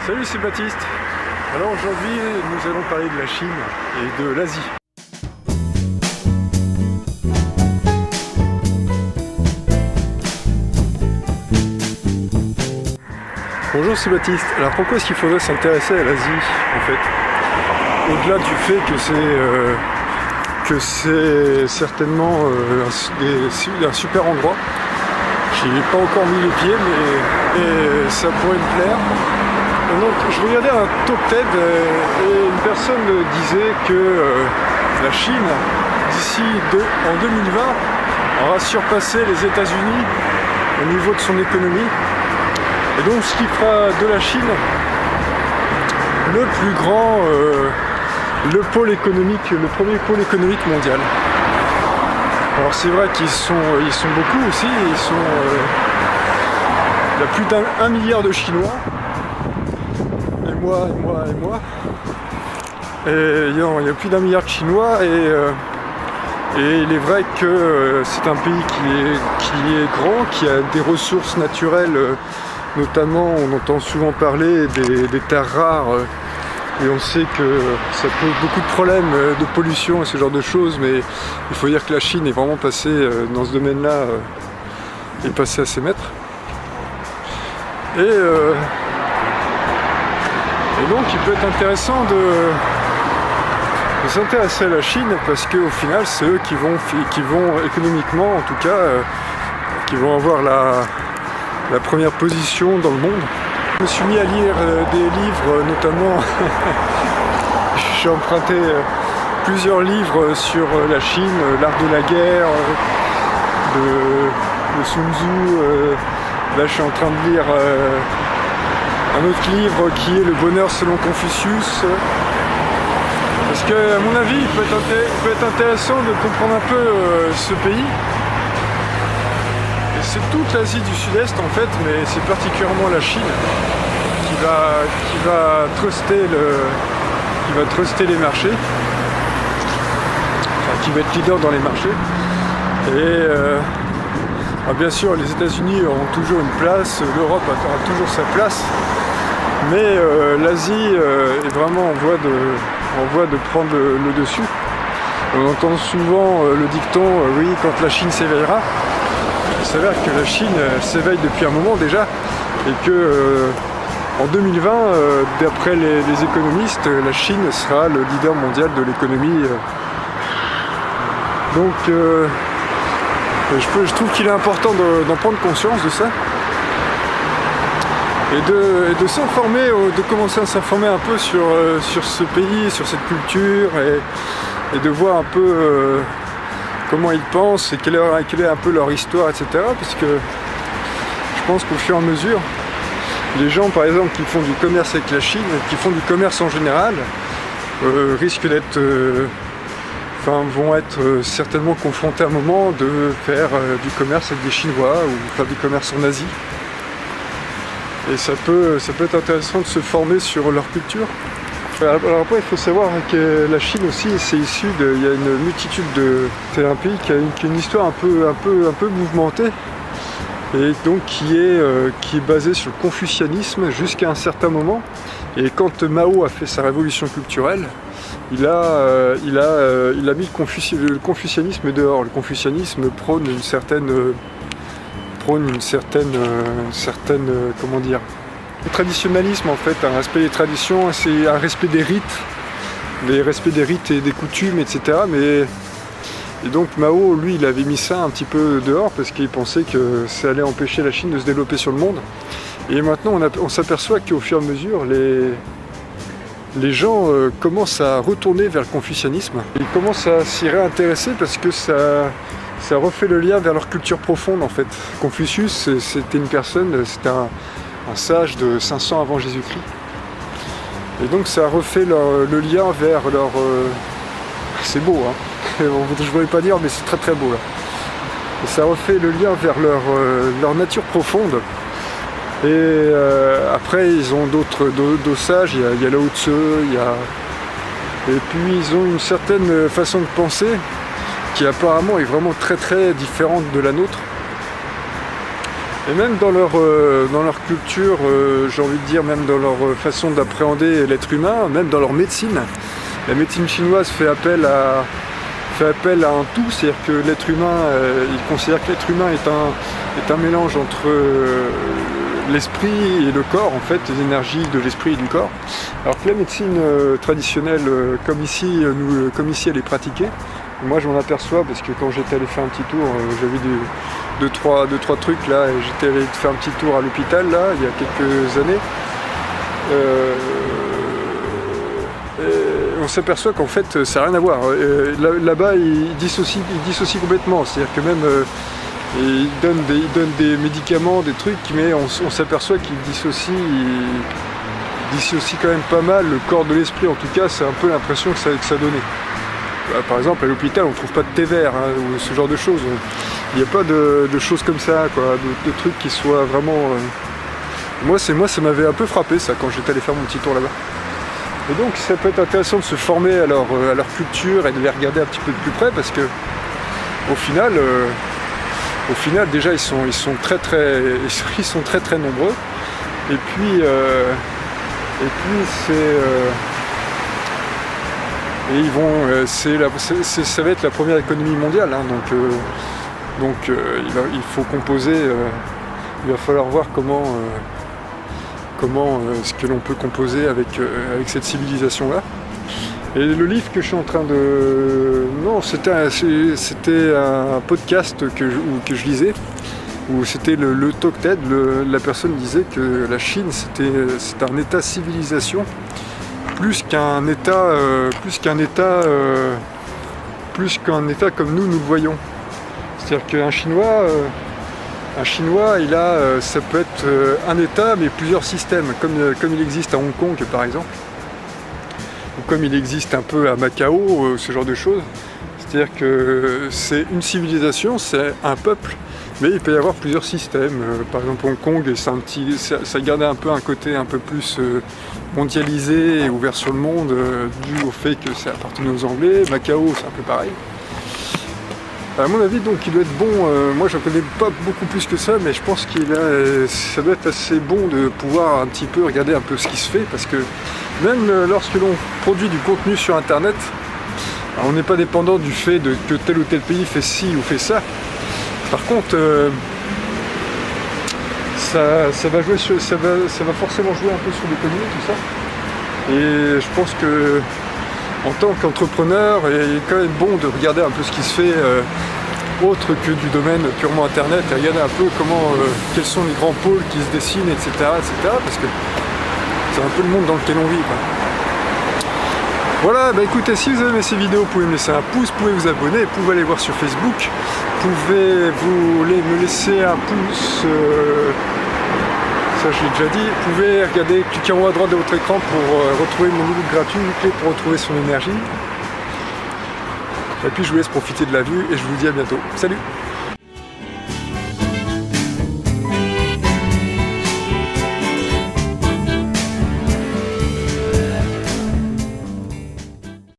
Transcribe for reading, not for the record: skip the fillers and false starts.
Salut, c'est Baptiste. Alors aujourd'hui, nous allons parler de la Chine et de l'Asie. Bonjour, c'est Baptiste. Alors pourquoi est-ce qu'il faudrait s'intéresser à l'Asie en fait? Au-delà du fait que c'est certainement un super endroit. J'y ai pas encore mis les pieds, mais ça pourrait me plaire. Donc, je regardais un top TED et une personne disait que la Chine, d'ici en 2020, aura surpassé les États-Unis au niveau de son économie. Et donc, ce qui fera de la Chine le plus grand, le premier pôle économique mondial. Alors c'est vrai qu'ils sont beaucoup aussi, il y a plus d'1 milliard de Chinois, et moi. Et il y a plus d'1 milliard de Chinois, et il est vrai que c'est un pays qui est grand, qui a des ressources naturelles, notamment on entend souvent parler des terres rares. Et on sait que ça pose beaucoup de problèmes de pollution et ce genre de choses, mais il faut dire que la Chine est vraiment passée dans ce domaine-là, est passée à ses maîtres. Et donc il peut être intéressant de s'intéresser à la Chine parce qu'au final c'est eux qui vont économiquement en tout cas, qui vont avoir la première position dans le monde. Je me suis mis à lire des livres, notamment j'ai emprunté plusieurs livres sur la Chine, l'art de la guerre, de Sun Tzu. Là je suis en train de lire un autre livre qui est Le bonheur selon Confucius. Parce que à mon avis il peut être intéressant de comprendre un peu ce pays. C'est toute l'Asie du Sud-Est en fait, mais c'est particulièrement la Chine qui va truster les marchés, enfin, qui va être leader dans les marchés. Et bien sûr, les États-Unis auront toujours une place, l'Europe aura toujours sa place, mais l'Asie est vraiment en voie de prendre le dessus. On entend souvent le dicton oui, quand la Chine s'éveillera. Il s'avère que la Chine s'éveille depuis un moment déjà et que en 2020, d'après les économistes, la Chine sera le leader mondial de l'économie. Donc je trouve qu'il est important d'en prendre conscience de ça et de s'informer, de commencer à s'informer un peu sur ce pays, sur cette culture et de voir un peu comment ils pensent et quelle est un peu leur histoire, etc. Parce que je pense qu'au fur et à mesure, les gens par exemple qui font du commerce avec la Chine, qui font du commerce en général, risquent d'être, vont être certainement confrontés à un moment de faire du commerce avec des Chinois ou faire du commerce en Asie. Et ça peut être intéressant de se former sur leur culture. Alors après, il faut savoir que la Chine aussi, c'est issu il y a une multitude c'est un pays qui a une histoire un peu mouvementée et donc qui est basé sur le confucianisme jusqu'à un certain moment. Et quand Mao a fait sa révolution culturelle, il a mis le confucianisme dehors. Le confucianisme prône une certaine comment dire. Le traditionnalisme en fait, un respect des traditions, c'est un respect des rites, et des coutumes, etc. Et donc Mao, lui, il avait mis ça un petit peu dehors parce qu'il pensait que ça allait empêcher la Chine de se développer sur le monde. Et maintenant, on s'aperçoit qu'au fur et à mesure, les gens commencent à retourner vers le confucianisme. Ils commencent à s'y réintéresser parce que ça refait le lien vers leur culture profonde en fait. Confucius, c'était un sage de 500 avant Jésus-Christ. Et donc ça refait le lien vers leur... c'est beau, hein. Je ne voulais pas dire, mais c'est très très beau là. Et ça refait le lien vers leur nature profonde. Et après, ils ont d'autres sages, il y a Lao Tzu, et puis ils ont une certaine façon de penser qui apparemment est vraiment très très différente de la nôtre. Et même dans leur culture, j'ai envie de dire, même dans leur façon d'appréhender l'être humain, même dans leur médecine. La médecine chinoise fait appel à un tout, c'est-à-dire que l'être humain, il considère que l'être humain est un mélange entre l'esprit et le corps, en fait, les énergies de l'esprit et du corps. Alors que la médecine traditionnelle, comme ici elle est pratiquée, moi je m'en aperçois parce que quand j'étais allé faire un petit tour, j'avais deux, trois trucs là, et j'étais allé faire un petit tour à l'hôpital là, il y a quelques années. On s'aperçoit qu'en fait ça n'a rien à voir. Là-bas ils dissocient complètement, c'est-à-dire que même ils donnent des médicaments, des trucs, mais on s'aperçoit qu'ils dissocient quand même pas mal le corps de l'esprit. En tout cas, c'est un peu l'impression que ça donnait. Par exemple, à l'hôpital, on ne trouve pas de thé vert ou ce genre de choses. Il n'y a pas de choses comme ça, quoi, de trucs qui soient vraiment... Moi, ça m'avait un peu frappé, ça, quand j'étais allé faire mon petit tour là-bas. Et donc, ça peut être intéressant de se former à leur culture et de les regarder un petit peu de plus près, parce que au final, déjà, ils sont très nombreux. Et puis et ils vont, ça va être la première économie mondiale, hein, donc il faut composer. Il va falloir voir comment ce que l'on peut composer avec cette civilisation-là. Et le livre que je suis en train de... Non, c'était un podcast que je lisais, où c'était le Talk TED. La personne disait que la Chine, c'est un état civilisation, plus qu'un état comme nous le voyons. C'est-à-dire qu'un Chinois, ça peut être un état, mais plusieurs systèmes, comme il existe à Hong Kong par exemple, ou comme il existe un peu à Macao, ce genre de choses. C'est-à-dire que c'est une civilisation, c'est un peuple, mais il peut y avoir plusieurs systèmes. Par exemple, Hong Kong, ça gardait un peu un côté un peu plus mondialisé et ouvert sur le monde, dû au fait que ça appartenait aux Anglais. Macao, c'est un peu pareil. À mon avis, donc, il doit être bon. Moi, je ne connais pas beaucoup plus que ça, mais je pense ça doit être assez bon de pouvoir un petit peu regarder un peu ce qui se fait, parce que même lorsque l'on produit du contenu sur Internet, on n'est pas dépendant du fait que tel ou tel pays fait ci ou fait ça. Par contre, ça va forcément jouer un peu sur l'économie, tout ça. Et je pense que en tant qu'entrepreneur, il est quand même bon de regarder un peu ce qui se fait autre que du domaine purement Internet, et regarder un peu quels sont les grands pôles qui se dessinent, etc., parce que c'est un peu le monde dans lequel on vit, quoi. Voilà, écoutez, si vous avez aimé ces vidéos, vous pouvez me laisser un pouce, vous pouvez vous abonner, vous pouvez aller voir sur Facebook, vous pouvez me laisser un pouce, ça je l'ai déjà dit, vous pouvez regarder, cliquer en haut à droite de votre écran pour retrouver mon e-book gratuit, clé pour retrouver son énergie. Et puis je vous laisse profiter de la vue et je vous dis à bientôt. Salut!